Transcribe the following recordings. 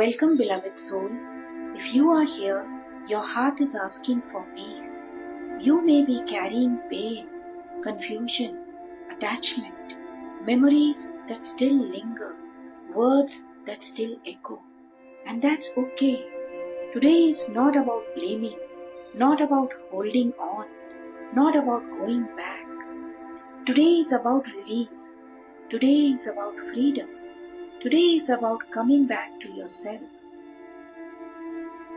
Welcome, beloved soul. If you are here, your heart is asking for peace. You may be carrying pain, confusion, attachment, memories that still linger, words that still echo. And that's okay. Today is not about blaming, not about holding on, not about going back. Today is about release. Today is about freedom. Today is about coming back to yourself.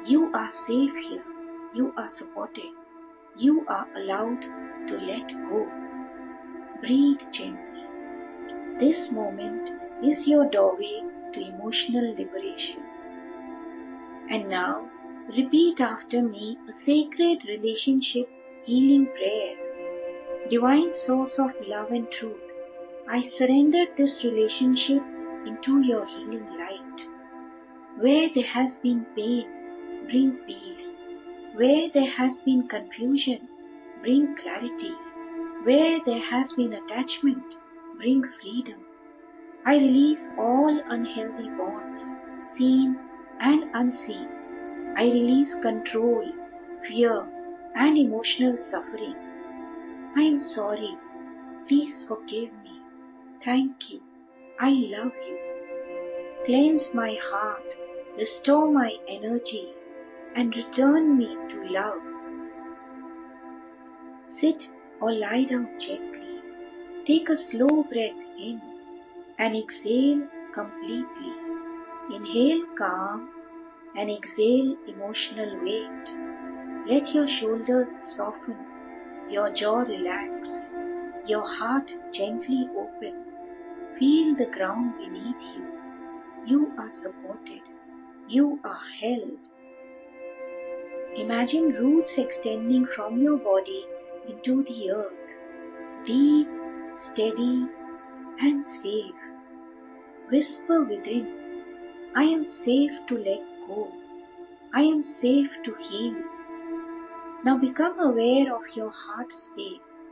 You are safe here. You are supported. You are allowed to let go. Breathe gently. This moment is your doorway to emotional liberation. And now, repeat after me a sacred relationship healing prayer. Divine source of love and truth, I surrender this relationship into your healing light. Where there has been pain, bring peace. Where there has been confusion, bring clarity. Where there has been attachment, bring freedom. I release all unhealthy bonds, seen and unseen. I release control, fear, and emotional suffering. I am sorry. Please forgive me. Thank you. I love you. Cleanse my heart, restore my energy, and return me to love. Sit or lie down gently. Take a slow breath in and exhale completely. Inhale calm and exhale emotional weight. Let your shoulders soften, your jaw relax, your heart gently open. Feel the ground beneath you. You are supported. You are held. Imagine roots extending from your body into the earth, deep, steady, and safe. Whisper within, I am safe to let go. I am safe to heal. Now become aware of your heart space.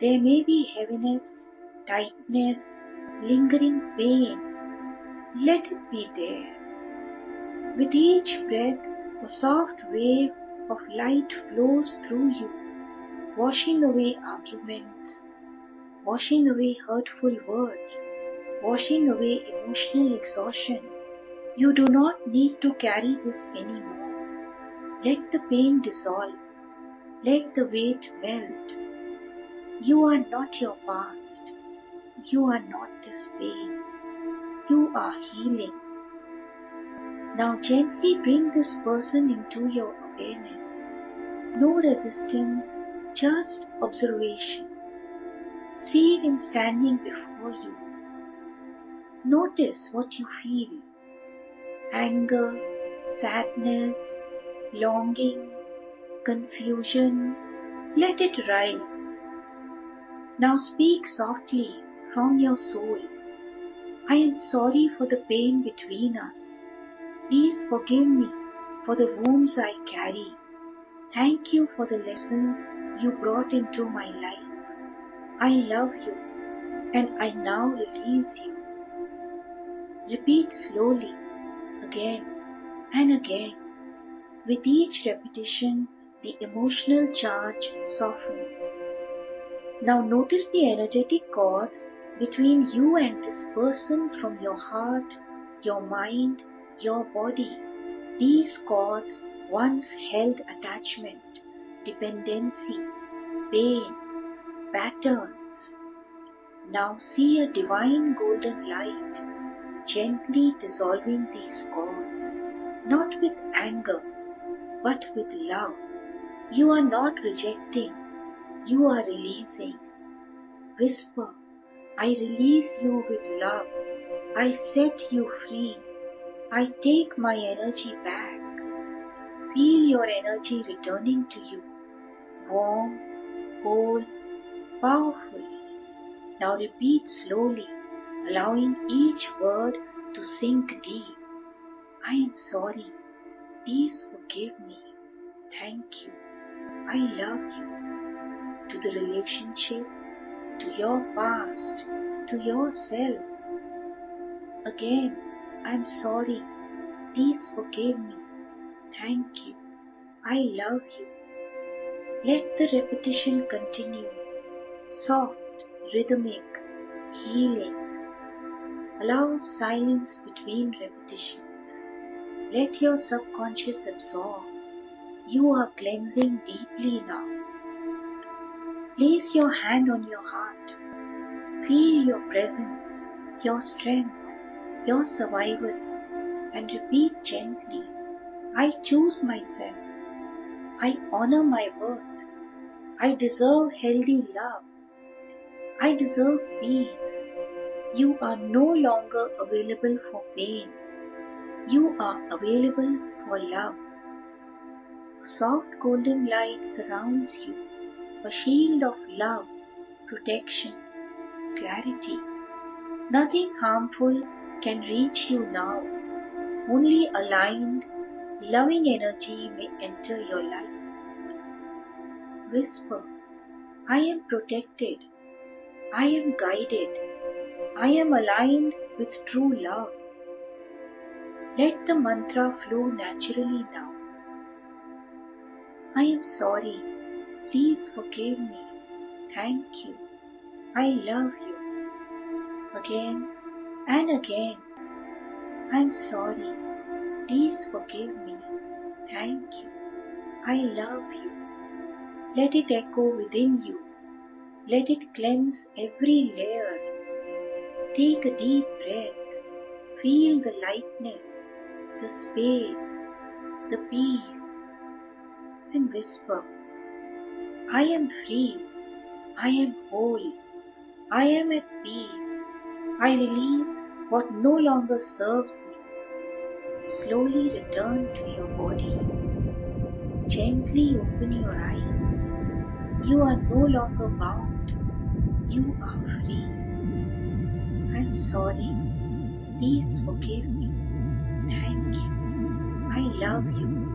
There may be heaviness, tightness, lingering pain. Let it be there. With each breath, a soft wave of light flows through you, washing away arguments, washing away hurtful words, washing away emotional exhaustion. You do not need to carry this anymore. Let the pain dissolve. Let the weight melt. You are not your past. You are not this pain. You are healing. Now gently bring this person into your awareness. No resistance, just observation. See him standing before you. Notice what you feel. Anger, sadness, longing, confusion. Let it rise. Now speak softly from your soul. I am sorry for the pain between us. Please forgive me for the wounds I carry. Thank you for the lessons you brought into my life. I love you and I now release you. Repeat slowly, again and again. With each repetition, the emotional charge softens. Now notice the energetic cords between you and this person from your heart, your mind, your body. These cords once held attachment, dependency, pain, patterns. Now see a divine golden light gently dissolving these cords, not with anger, but with love. You are not rejecting, you are releasing. Whisper, I release you with love. I set you free. I take my energy back. Feel your energy returning to you, warm, whole, powerful. Now repeat slowly, allowing each word to sink deep. I am sorry. Please forgive me. Thank you. I love you. To the relationship, to your past, to yourself. Again, I am sorry. Please forgive me. Thank you. I love you. Let the repetition continue. Soft, rhythmic, healing. Allow silence between repetitions. Let your subconscious absorb. You are cleansing deeply now. Place your hand on your heart. Feel your presence, your strength, your survival, and repeat gently, I choose myself. I honor my worth. I deserve healthy love. I deserve peace. You are no longer available for pain. You are available for love. A soft golden light surrounds you, a shield of love, protection, clarity. Nothing harmful can reach you now. Only aligned, loving energy may enter your life. Whisper, I am protected. I am guided. I am aligned with true love. Let the mantra flow naturally now. I am sorry. Please forgive me. Thank you. I love you. Again and again. I am sorry. Please forgive me. Thank you. I love you. Let it echo within you. Let it cleanse every layer. Take a deep breath. Feel the lightness, the space, the peace, and whisper, I am free. I am whole. I am at peace. I release what no longer serves me. Slowly return to your body. Gently open your eyes. You are no longer bound. You are free. I am sorry. Please forgive me. Thank you. I love you.